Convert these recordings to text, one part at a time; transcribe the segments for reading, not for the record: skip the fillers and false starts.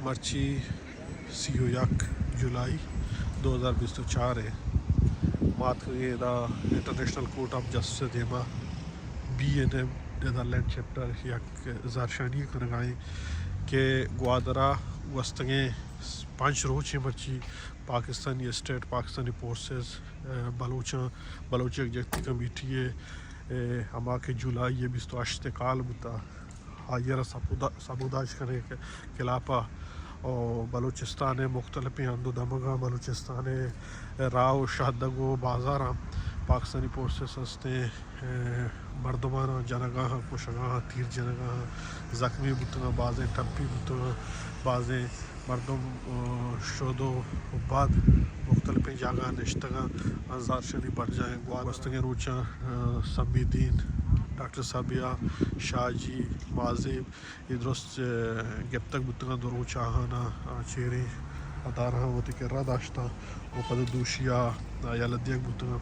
مرچی 31 جولائی 2024 ہے مات کے دا انٹرنیشنل کورٹ آف جسٹس دیما BNM نیدرلینڈ چیپٹر یک زارشانی کنگائیں کہ گوادرا وستگیں 5 روچ مرچی Pakistani state Pakistani forces Baloch Yakjehti committee ہما کے جولائی 28 کال بتا آئیر سبوداش کرنے کے خلافہ اور بلوچستان مختلف اندو دمگا بلوچستان راو شہدگو بازارا پاکستانی فورسز ہستے مردمانہ جنگاہ کشگاہ تیر جنگاہ زخمی بتگاں بازیں ٹپی بتگاں بازیں مردم شودو بعد مختلف جگہ نشتگاں زارشنی بڑھ جائیں وستگیں روچاں سمی دین ڈاکٹر صابیہ شاہ جی معذب ادرست گپتک بتگاں درو چاہانا چیریں ادارہ ہوتی کہ را داشتا وہ پد دوشیا یا لدیک بتگاں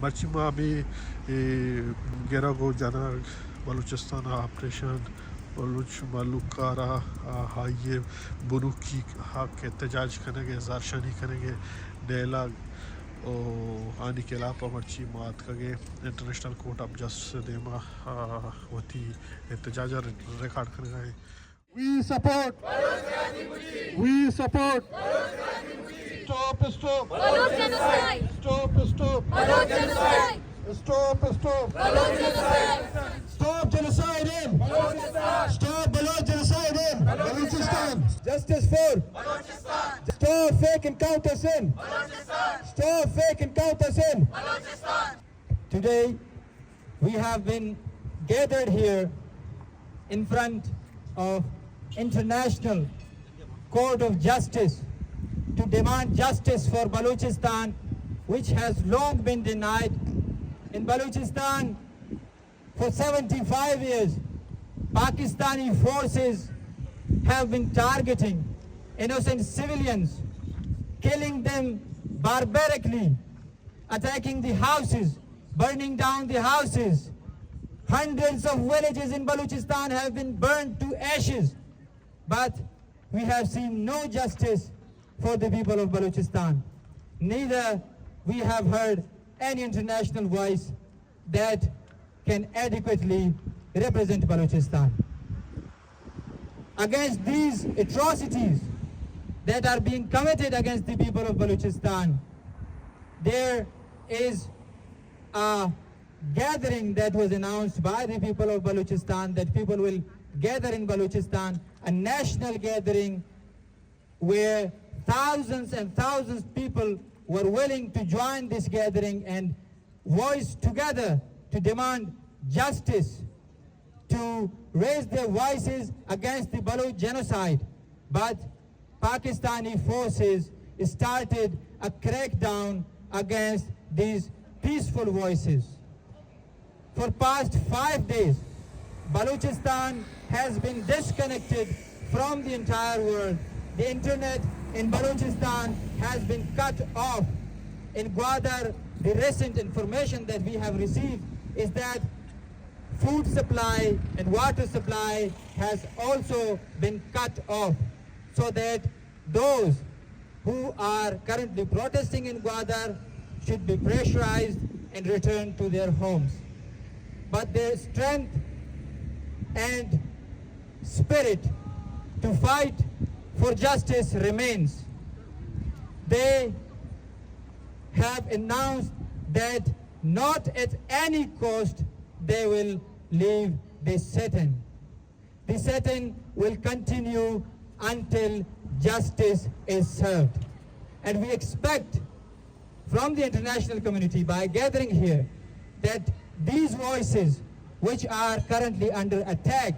مرچی ماں بھی گیرہ گو جنگ بلوچستان آپریشن بلوچ ملوکارا ہائیے بنوکی حق احتجاج کریں گے زارشانی کریں گے ڈیلاگ آنی کے علاقہ مرچی مات کگے انٹرنیشنل کورٹ آف جسٹس دیما ہوتی احتجاج ریکارڈ کریں گے We support stop Baloch genocide! stop Baloch genocide! stop Baloch genocide! stop genocide in Balochistan! stop Baloch genocide in Balochistan. Justice for Balochistan! stop fake encounters in Balochistan! stop fake encounters in Balochistan! Today, we have been gathered here in front of International Court of Justice to demand justice for Balochistan, which has long been denied. In Balochistan, for 75 years, Pakistani forces have been targeting innocent civilians, killing them barbarically, attacking the houses, burning down the houses. Hundreds of villages in Balochistan have been burned to ashes, but we have seen no justice for the people of Balochistan. Neither we have heard any international voice that can adequately represent Balochistan. Against these atrocities that are being committed against the people of Balochistan, there is a gathering that was announced by the people of Balochistan, that people will gather in Balochistan, a national gathering where thousands and thousands of people were willing to join this gathering and voice together to demand justice, to raise their voices against the Baloch genocide. But Pakistani forces started a crackdown against these peaceful voices. For past 5 days, Balochistan has been disconnected from the entire world. The internet in Balochistan has been cut off. In Gwadar, the recent information that we have received is that food supply and water supply has also been cut off, so that those who are currently protesting in Gwadar should be pressurized and returned to their homes. But their strength and spirit to fight for justice remains. They have announced that not at any cost they will leave this sit-in. The sit-in will continue until justice is served. And we expect from the international community, by gathering here, that these voices which are currently under attack,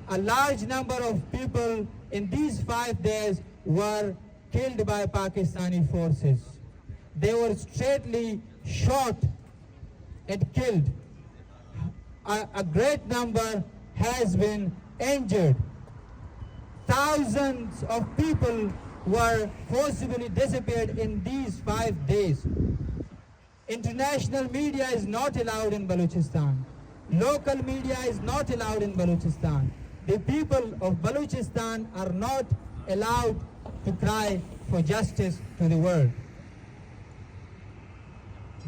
a large number of people in these 5 days were killed by Pakistani forces. They were straightly shot and killed. A great number has been injured. Thousands of people were forcibly disappeared in these 5 days. International media is not allowed in Balochistan. Local media is not allowed in Balochistan. the people of Balochistan are not allowed to cry for justice to the world.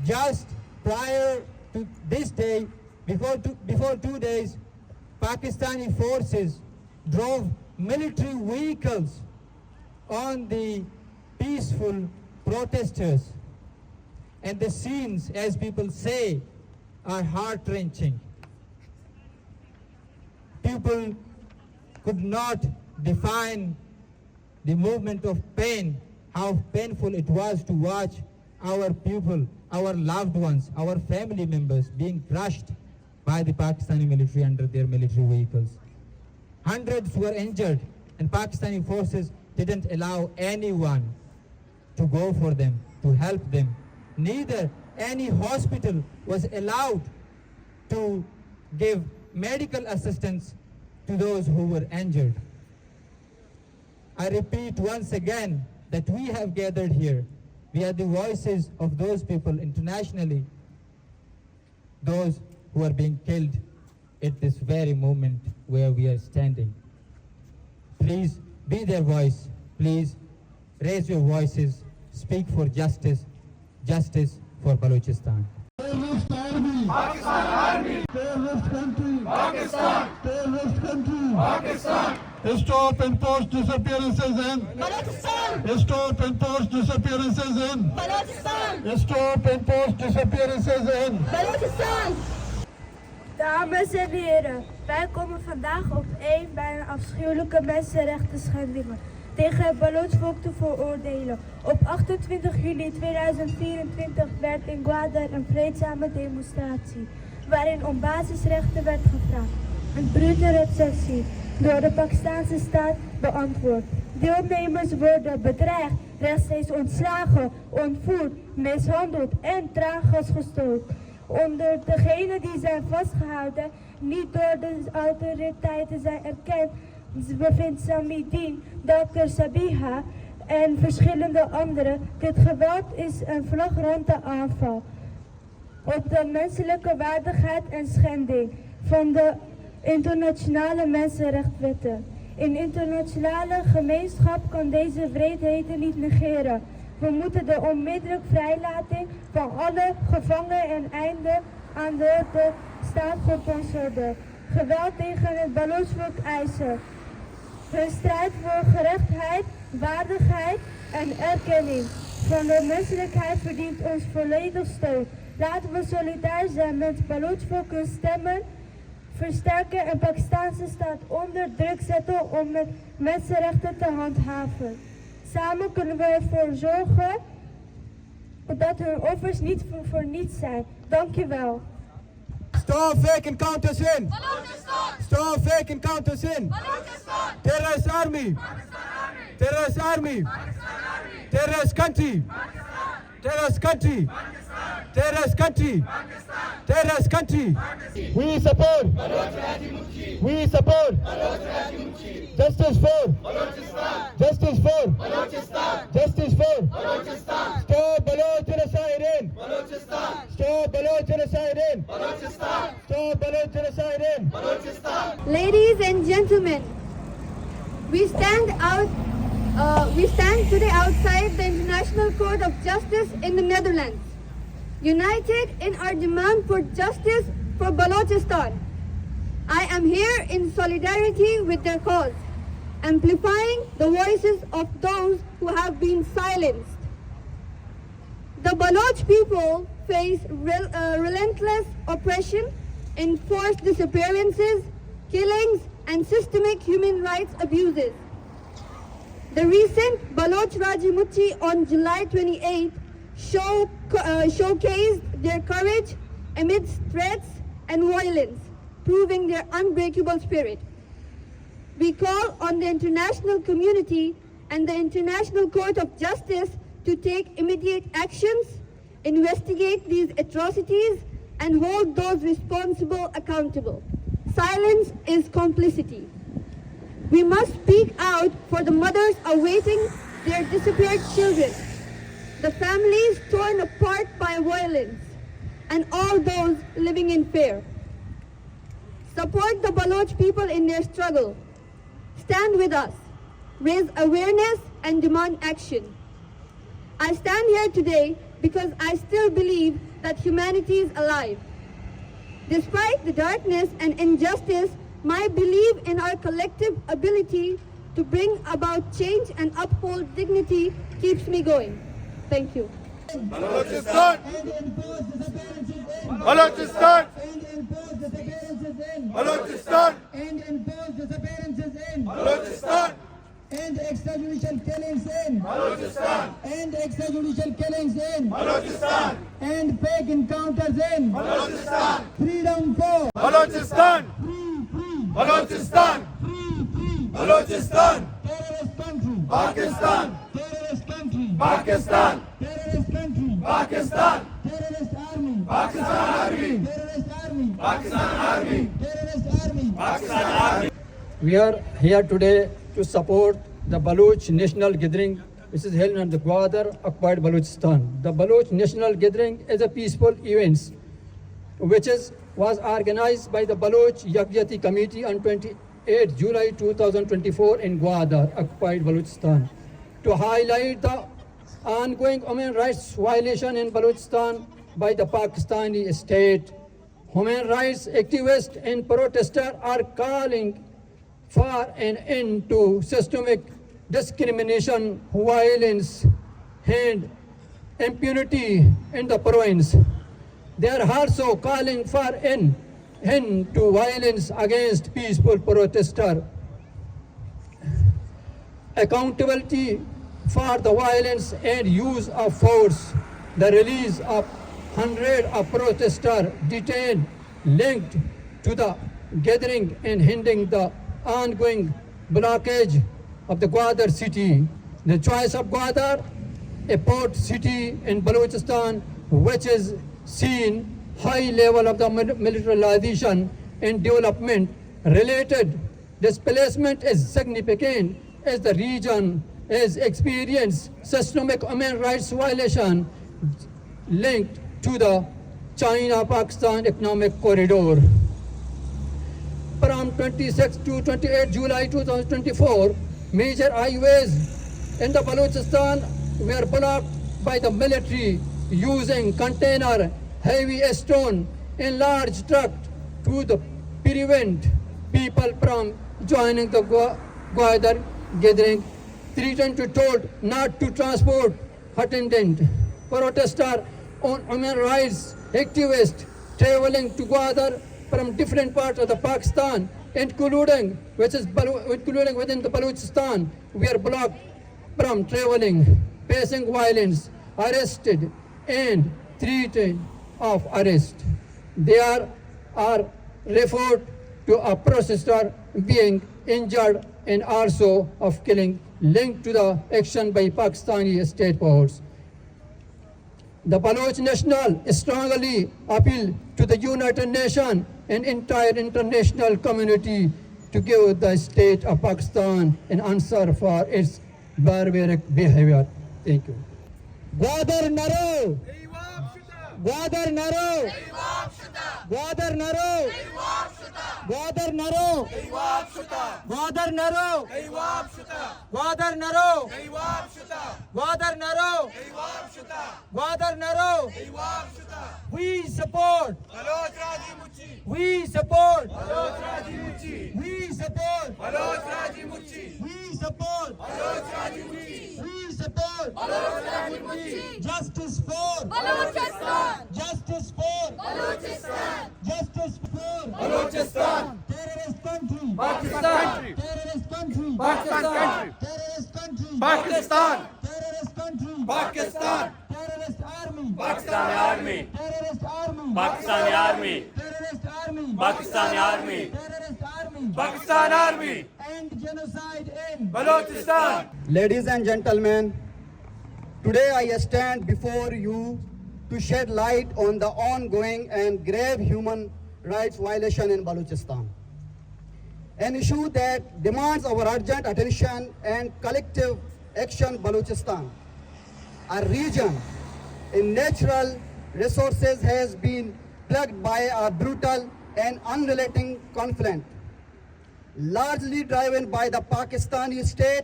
Just prior to this day, before 2 days, Pakistani forces drove military vehicles on the peaceful protesters. And the scenes, as people say, are heart-wrenching. People could not define the movement of pain, how painful it was to watch our people, our loved ones, our family members being crushed by the Pakistani military under their military vehicles. Hundreds were injured, and Pakistani forces didn't allow anyone to go for them, to help them. Neither any hospital was allowed to give medical assistance to those who were injured. I repeat once again that we have gathered here. We are the voices of those people internationally, those who are being killed at this very moment where we are standing. Please be their voice. Please raise your voices. Speak for justice. Justice for Balochistan. Terrorist army. Pakistan Army. Terrorist country. Pakistan. Terrorist country. Pakistan. Stop enforced disappearances in. Balochistan. Stop enforced disappearances in. Balochistan. Stop enforced disappearances in. Balochistan. Dames en heren, wij komen vandaag opeen bij een afschuwelijke mensenrechten schendingen tegen het Baloch-volk te veroordelen. Op 28 juli 2024 werd in Gwadar een vreedzame demonstratie, waarin om basisrechten werd gevraagd. Een brute receptie door de Pakistanse staat beantwoord. Deelnemers worden bedreigd, rechtstreeks ontslagen, ontvoerd, mishandeld en traangas gestoord. Onder degenen die zijn vastgehouden, niet door de autoriteiten zijn erkend, bevindt Samidin, Dr. Sabiha en verschillende anderen. Dit geweld is een flagrante aanval op de menselijke waardigheid en schending van de internationale mensenrechtenwetten. Een internationale gemeenschap kan deze wreedheden niet negeren. We moeten de onmiddellijke vrijlating van alle gevangenen en einde aan de staat gesponsorde geweld tegen het Baloch-volk eisen. Hun strijd voor gerechtigheid, waardigheid en erkenning van de menselijkheid verdient ons volledig steun. Laten we solidair zijn met het Baloch-volk, hun stemmen versterken en Pakistanse staat onder druk zetten om met mensenrechten te handhaven. Samen kunnen we ervoor zorgen dat hun offers niet voor niets zijn. Dank je wel. Stop fake encounters in! Balochistan. Stop fake encounters in! Balochistan. Terrorist army! Terrorist army! Terrorist country! Terrorist country! Terrorist country! Terrorist country! We support! We support! Justice for! Justice for! Justice for! Stop Baloch genocide in! Stop Baloch genocide in! Stop Baloch genocide in! Ladies and gentlemen, we stand today outside the International Court of Justice in the Netherlands, united in our demand for justice for Balochistan. I am here in solidarity with their cause, amplifying the voices of those who have been silenced. The Baloch people face relentless oppression, enforced disappearances, killings, and systemic human rights abuses. The recent Baloch Rajimuchi on July 28 showcased their courage amidst threats and violence, proving their unbreakable spirit. We call on the international community and the International Court of Justice to take immediate actions, investigate these atrocities, and hold those responsible accountable. Silence is complicity. We must speak out for the mothers awaiting their disappeared children, the families torn apart by violence, and all those living in fear. Support the Baloch people in their struggle. Stand with us. Raise awareness and demand action. I stand here today because I still believe that humanity is alive. Despite the darkness and injustice, my belief in our collective ability to bring about change and uphold dignity keeps me going. Thank you. Balochistan! Balochistan! Balochistan! And impose disappearances in. Balochistan! And extrajudicial killings in. Balochistan! And extrajudicial killings in. Balochistan! And fake encounters in. Balochistan! Freedom for. Balochistan! Balochistan! Balochistan! Terrorist country. Pakistan! Terrorist country. Pakistan! Terrorist country. Pakistan! Terrorist army. Pakistan Army! Terrorist army. Pakistan Army! Terrorist army. Pakistan Army! We are here today to support the Baloch National Gathering, which is held in the Gwadar occupied Balochistan. The Baloch National Gathering is a peaceful event which was organized by the Baloch Yakyati Committee on 28 July 2024 in Gwadar occupied Balochistan to highlight the ongoing human rights violation in Balochistan by the Pakistani state. Human rights activists and protesters are calling for an end to systemic discrimination, violence, and impunity in the province. They are also calling for an end to violence against peaceful protesters. Accountability for the violence and use of force, the release of hundreds of protesters detained linked to the gathering and ending the ongoing blockage of the Gwadar city. The choice of Gwadar, a port city in Balochistan, which is seen high level of the militarization and development related displacement is significant as the region has experienced systemic human rights violation linked to the China-Pakistan economic corridor. From 26 to 28 July 2024, major highways in the Balochistan were blocked by the military using container, heavy stone and large truck to prevent people from joining the Gwadar gathering. Threatened to told not to transport attendant. Protesters on human rights activists traveling to Gwadar from different parts of the Pakistan, including within the Balochistan, were blocked from traveling, facing violence, arrested, and threatened of arrest. They are referred to a protester being injured and also of killing linked to the action by Pakistani state powers. The Baloch National strongly appeal to the United Nations and entire international community to give the state of Pakistan an answer for its barbaric behavior. Thank you. Gwadar Naro! Gwadar Naro! Gwadar Naro! Gwadar Naro! Gwadar Naro! Gwadar Naro! Gwadar Naro! Gwadar Naro! We support! We support! We support! We support! We support! Justice for! Balochistan! Justice for! Balochistan! Justice for! Balochistan! Terrorist country! Pakistan! Terrorist country! Pakistan! Terrorist country! Pakistan! Terrorist country! Pakistan! Terrorist army! Pakistani Army! Terrorist army! Pakistani Army! Terrorist army! Pakistani Army! Terrorist army! Pakistan Army! And genocide in Balochistan! Ladies and gentlemen, today I stand before you to shed light on the ongoing and grave human rights violation in Balochistan. An issue that demands our urgent attention and collective action. Balochistan, a region in natural resources, has been plagued by a brutal an unrelenting conflict, largely driven by the Pakistani state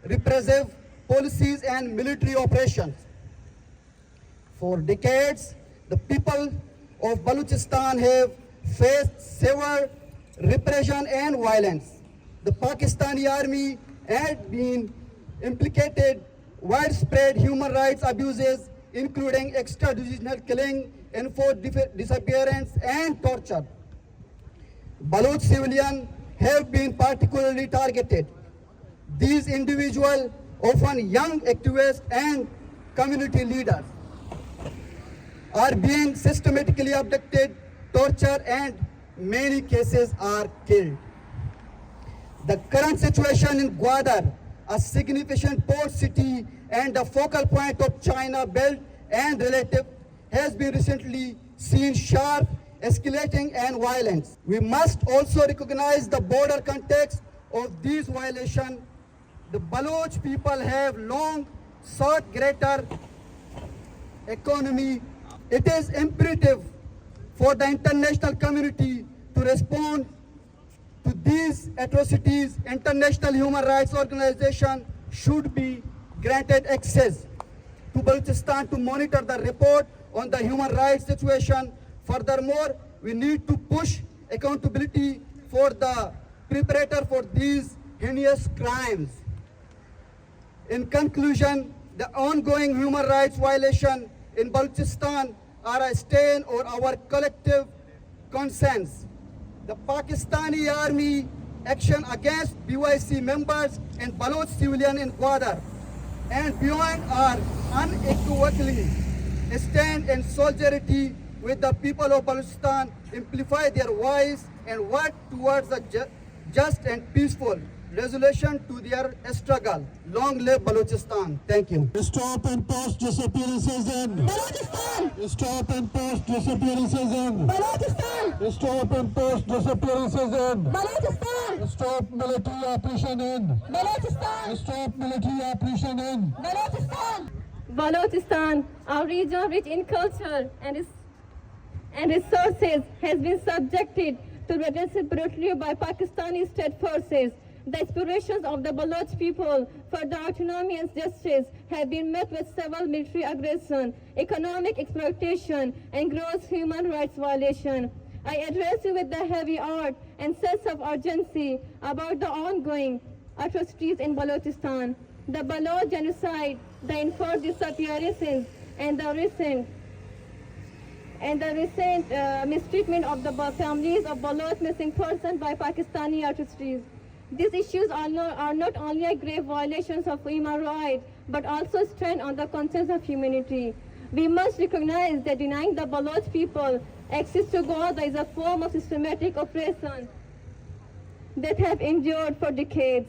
repressive policies and military operations. For decades, the people of Balochistan have faced severe repression and violence. The Pakistani army had been implicated widespread human rights abuses, including extrajudicial killing, enforced disappearance, and torture. Baloch civilians have been particularly targeted. These individuals, often young activists and community leaders, are being systematically abducted, tortured, and many cases are killed. The current situation in Gwadar, a significant port city and a focal point of China Belt and relative, has been recently seen sharp escalating and violence. We must also recognize the broader context of these violations. The Baloch people have long sought greater autonomy. It is imperative for the international community to respond to these atrocities. International human rights organizations should be granted access to Balochistan to monitor the report on the human rights situation. Furthermore, we need to push accountability for the perpetrator for these heinous crimes. In conclusion, the ongoing human rights violations in Balochistan are a stain on our collective conscience. The Pakistani army action against BYC members and Baloch civilians in Gwadar and beyond are unequivocally stand in solidarity with the people of Balochistan, amplify their voice, and work towards a just and peaceful resolution to their struggle. Long live Balochistan. Thank you. Stop and post disappearances in Balochistan! Stop and post disappearances in Balochistan! Stop and post disappearances in Balochistan! Stop military operation in Balochistan! Stop military operation in Balochistan! Balochistan, our region rich in culture and resources, has been subjected to repressive brutality by Pakistani state forces. The aspirations of the Baloch people for the autonomy and justice have been met with several military aggression, economic exploitation, and gross human rights violation. I address you with the heavy heart and sense of urgency about the ongoing atrocities in Balochistan. The Baloch genocide, the enforced disappearances, and the recent mistreatment of the families of Baloch missing persons by Pakistani authorities. These issues are not only a grave violations of human rights, but also strain on the conscience of humanity. We must recognize that denying the Baloch people access to God is a form of systematic oppression that have endured for decades.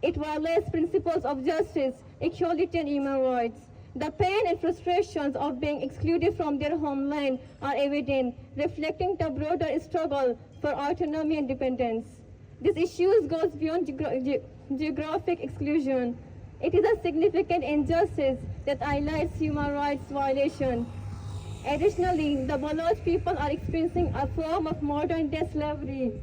It violates principles of justice, equality, and human rights. The pain and frustrations of being excluded from their homeland are evident, reflecting the broader struggle for autonomy and independence. This issue goes beyond geographic exclusion. It is a significant injustice that highlights human rights violations. Additionally, the Baloch people are experiencing a form of modern-day slavery,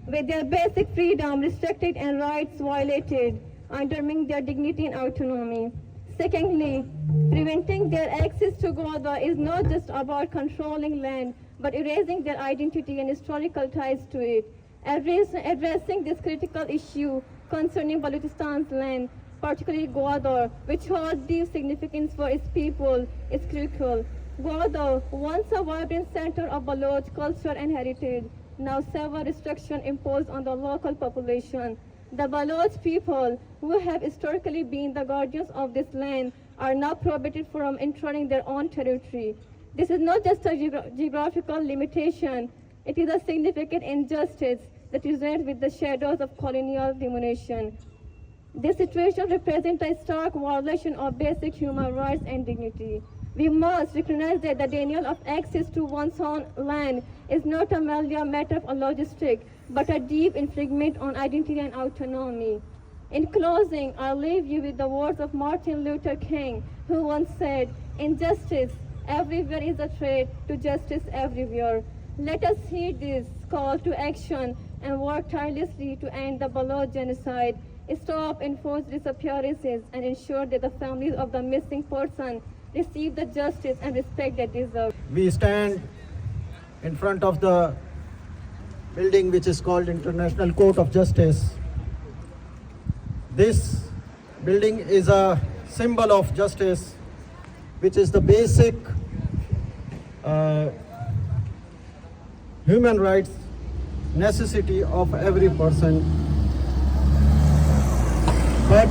with their basic freedom restricted and rights violated, undermining their dignity and autonomy. Secondly, preventing their access to Gwadar is not just about controlling land, but erasing their identity and historical ties to it. Addressing this critical issue concerning Balochistan's land, particularly Gwadar, which holds deep significance for its people, is critical. Gwadar, once a vibrant center of Baloch culture and heritage, now several restrictions imposed on the local population. The Baloch people, who have historically been the guardians of this land, are now prohibited from entering their own territory. This is not just a geographical limitation, it is a significant injustice that resides with the shadows of colonial domination. This situation represents a stark violation of basic human rights and dignity. We must recognize that the denial of access to one's own land is not merely a matter of logistics, but a deep infringement on identity and autonomy. In closing, I'll leave you with the words of Martin Luther King, who once said, "Injustice everywhere is a threat to justice everywhere." Let us heed this call to action and work tirelessly to end the Baloch genocide, stop enforced disappearances, and ensure that the families of the missing person receive the justice and respect they deserve. We stand in front of the building which is called International Court of Justice. This building is a symbol of justice, which is the basic human rights necessity of every person. But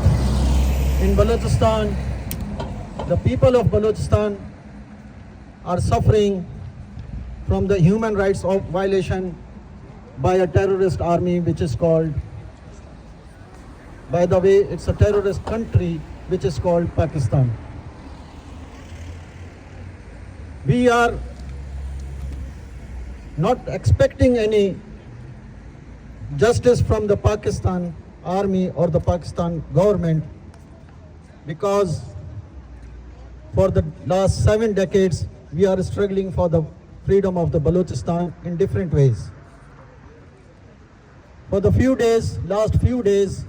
in Balochistan, the people of Balochistan are suffering from the human rights of violation by a terrorist army which is called, by the way, it's a terrorist country which is called Pakistan. We are not expecting any justice from the Pakistan army or the Pakistan government, because for the last 7 decades we are struggling for the freedom of the Balochistan in different ways. For the last few days,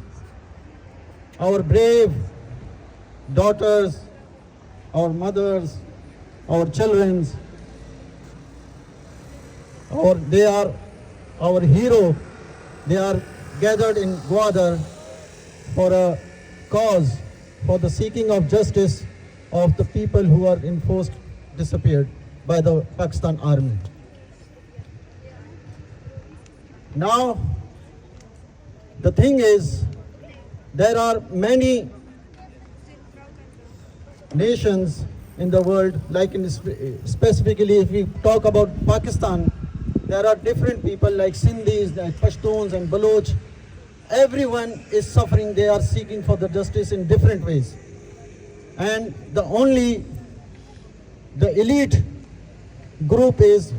our brave daughters, our mothers, our children, they are our hero. They are gathered in Gwadar for a cause, for the seeking of justice of the people who are enforced disappeared by the Pakistan army. Now, the thing is, there are many nations in the world, like specifically if we talk about Pakistan, there are different people like Sindhis, like Pashtuns and Baloch. Everyone is suffering, they are seeking for the justice in different ways. And the elite group is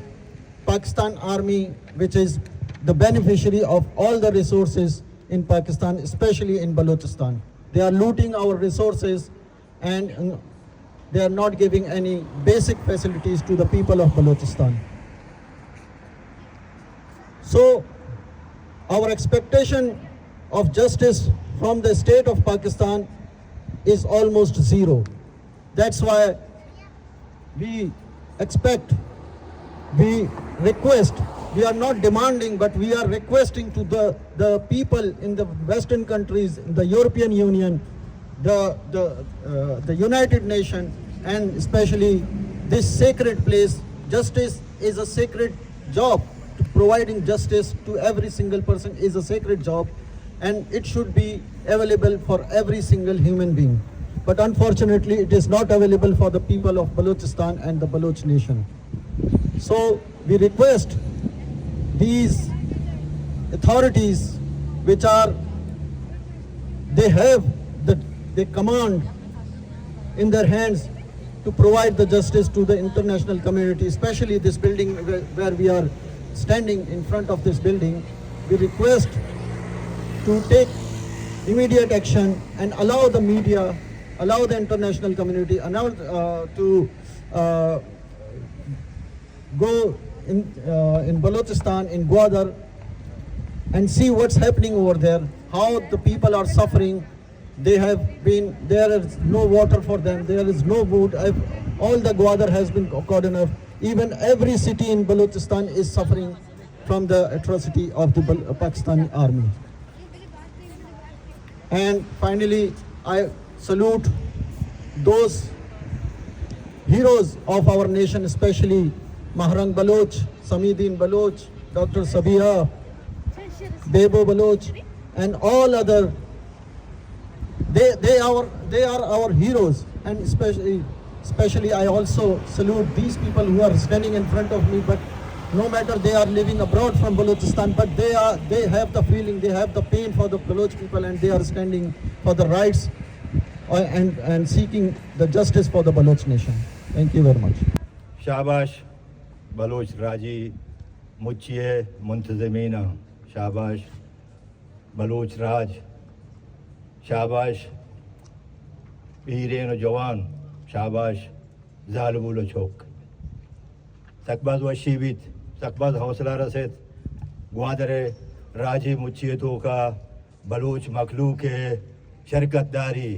Pakistan army, which is the beneficiary of all the resources in Pakistan, especially in Balochistan. They are looting our resources and they are not giving any basic facilities to the people of Balochistan. So our expectation of justice from the state of Pakistan is almost zero. That's why we expect, we request, we are not demanding, but we are requesting to the people in the Western countries, the European Union, the United Nations, and especially this sacred place. Justice is a sacred job. Providing justice to every single person is a sacred job, and it should be available for every single human being. But unfortunately, it is not available for the people of Balochistan and the Baloch nation. So we request these authorities, which are, they have the command in their hands to provide the justice to the international community, especially this building where we are standing in front of this building. We request to take immediate action and allow the media, allow the international community to go in Balochistan, in Gwadar, and see what's happening over there, how the people are suffering. There is no water for them, there is no food. All the Gwadar has been cordoned off. Even every city in Balochistan is suffering from the atrocity of the Pakistani army. And finally, I salute those heroes of our nation, especially Mahrang Baloch, Samidin Baloch, Dr. Sabiha, Bebo Baloch, and all other. They are our heroes, and especially I also salute these people who are standing in front of me. But no matter they are living abroad from Balochistan, but they have the feeling, they have the pain for the Baloch people, and they are standing for the rights and seeking the justice for the Baloch nation. Thank you very much. Shabash Baloch Raji Muchie Muntazamina. Shabash Baloch Raj. Shabash Pireno Jawan. Shabash Zalabula Chok. Sakbaz Washibit, तकबद हौसला रसद ग्वादर राजी मुच्छियतों का बलूच मखलूक शरकतदारी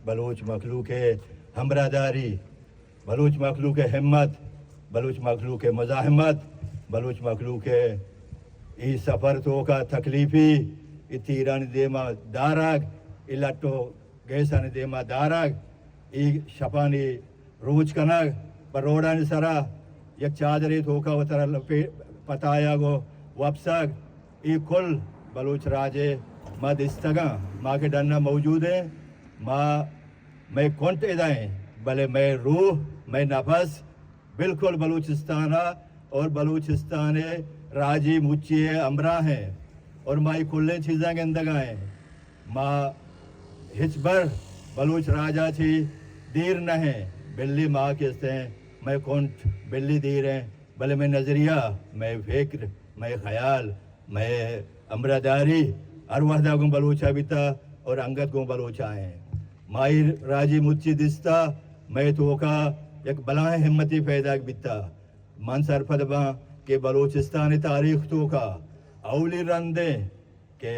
बलूच मखलूक हमरादारी बलूच मखलूक हिम्मत बलूच मखलूक मज़ाहमत बलूच मखलूक ई सफ़र तो का तकलीफ़ी इतीरान देमा दाराग इलाटो गैसान देमा दाराग ई शपानी रोज कनग परोड़ान सरा एक चादरी थोका वतरा पताया गो वपसग ई कुल बलूच राजे माँ दिस्तगा माँ के डरना मौजूद है माँ मैं कौंट इदाएँ भले मैं रूह मैं नफस बिल्कुल बलूचिस्तान और बलूचिस्तान राजी मुच्ची अमरा हैं और माँ कुल्ले चीज़ें गंदगाएँ माँ हिचबर बलूच राजा थी दीर न है बिल्ली माँ किसते हैं मैं कौंट बिल्ली दीर हैं भले मैं नज़रिया मैं फिक्र मैं ख्याल मैं अमरादारी हर वहदा को बलूचा बिता और अंगत को बलूचा हैं माई राजी मुच्ची दिस्ता मैं तो का एक बला हिम्मती पैदा बिता मन सरफद बा के बलूचिस्तान तारीख तो का अवली रंदे के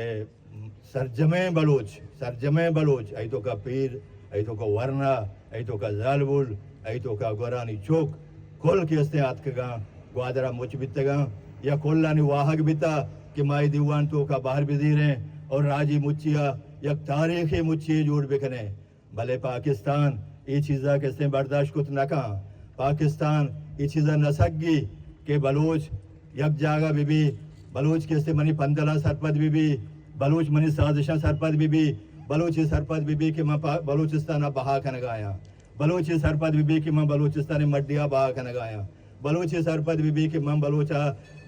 सरजमे बलूच ऐ तो का पीर ऐ तो का वरना ऐ तो का जालबुल ऐ तो का गोरानी चौक कुल के हस्ते आतकगा ग्वादरा मुच बितगा या कोल्लानी वाहक बिता कि माई दीवान तो का बाहर बिदीर हैं और राजी मुच्चिया एक तारीखी मुच्ची जोड़ बिकने भले पाकिस्तान ये चीज़ा कैसे बर्दाश्त कुछ न कहा पाकिस्तान ये चीज़ा न सकी के बलूच यक जागा बीबी बलूच कैसे मनी पंदला सरपद बीबी बलूच मनी साजिशा सरपद बीबी बलूची सरपद बीबी कि मैं बलूचिस्तान बहा कर गाया बलूची सरपद बीबी कि मैं बलूचिस्तान मड्डिया बहा कर गाया बलूची सरपद बीबी कि मैं बलूचा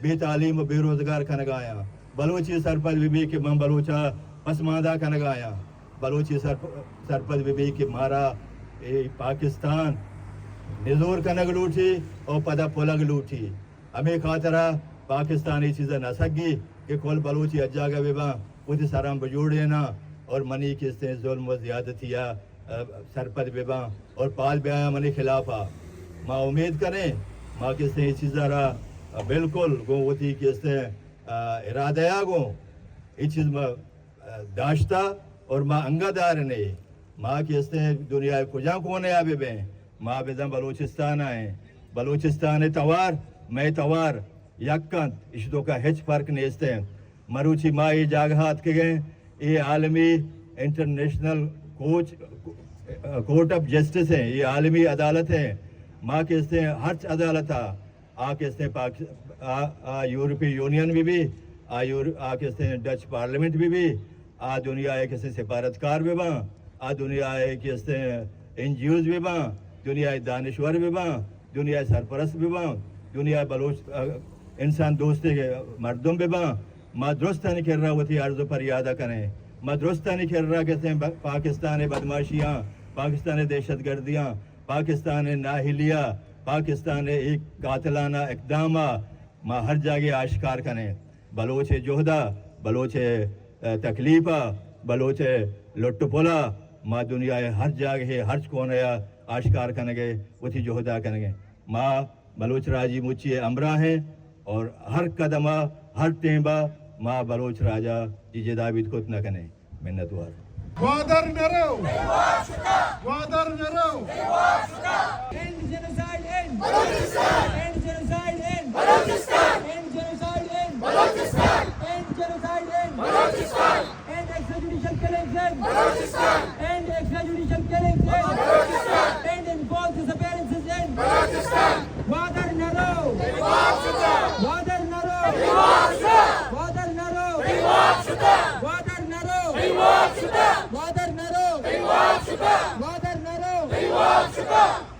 बेतालीम बेरोजगार खन गाया बलूची सरपद बीबी कि मैं बलूचा पसमादा खन गाया बलूची सरपद बीबी कि मारा पाकिस्तान निजोर कनक लूटी और पदा पुलग लूटी हमें खातरा पाकिस्तानी चीज़ें न सकी कि कोल बलूची अज्जागा बेबा उसे सराम बजोड़े ना और मनी किस्ते जुल्म व ज़्यादतिया सरपद बेबा और पाल ब्याया मनी खिलाफा माँ उम्मीद करें माँ किस्ते ये चीज़ रहा बिल्कुल गो होती किस्ते इरादया गो ये चीज़ में दाश्ता और माँ अंगादार नहीं माँ किस्ते दुनिया कुजा कौन है अभी बे माँ बेदम बलूचिस्तान आए बलूचिस्तान तवार मैं तवार यक्कंत इश्तों का हिच फर्क नेस्ते मरूची माँ ये जागहात के गए ये आलमी इंटरनेशनल कोर्ट ऑफ जस्टिस है ये आलमी अदालत है माँ कहते हैं हर अदालत आ कहते हैं यूरोपीय यूनियन भी आ कहते हैं डच पार्लियामेंट भी आ दुनिया है कहते सिफारतकार भी आ दुनिया है कहते हैं NGOs भी दुनिया दानिश्वर भी दुनिया सरपरस्त भी दुनिया बलोच इंसान दोस्ते के मर्दों भी माँ दुरुस्तानी खेल रहा होती अर्ज़ पर यादा करें माँ दुरुस्तानी खेल रहा कहते हैं पाकिस्तान बदमाशियाँ पाकिस्तान दहशतगर्दियाँ पाकिस्तान नाहिलिया पाकिस्तान एक कातलाना इकदाम माँ हर जगह आश्कार करें बलोच जोहदा बलोच तकलीफ़ा बलोच लुटपुला माँ दुनिया हर जगह हर कोने आश्कार करेंगे उसी जोहदा करेंगे माँ बलोच राजी मुच्ची अमरा हैं और हर कदमा हर टेंबा माँ बलोच राजा जिजेदाबिद को न करें मिन्नतवार Gwadar Nero! Gwadar Nero! End genocide in Balochistan! End genocide in Balochistan! End genocide in Balochistan! End genocide in Balochistan! End extrajudicial killings in Balochistan! End extrajudicial killings in Balochistan! End enforced disappearances in Balochistan! Gwadar Nero! Gwadar Nero! Gwadar Nero! Gwadar Nero! Gwadar Nero! Gwadar Nero!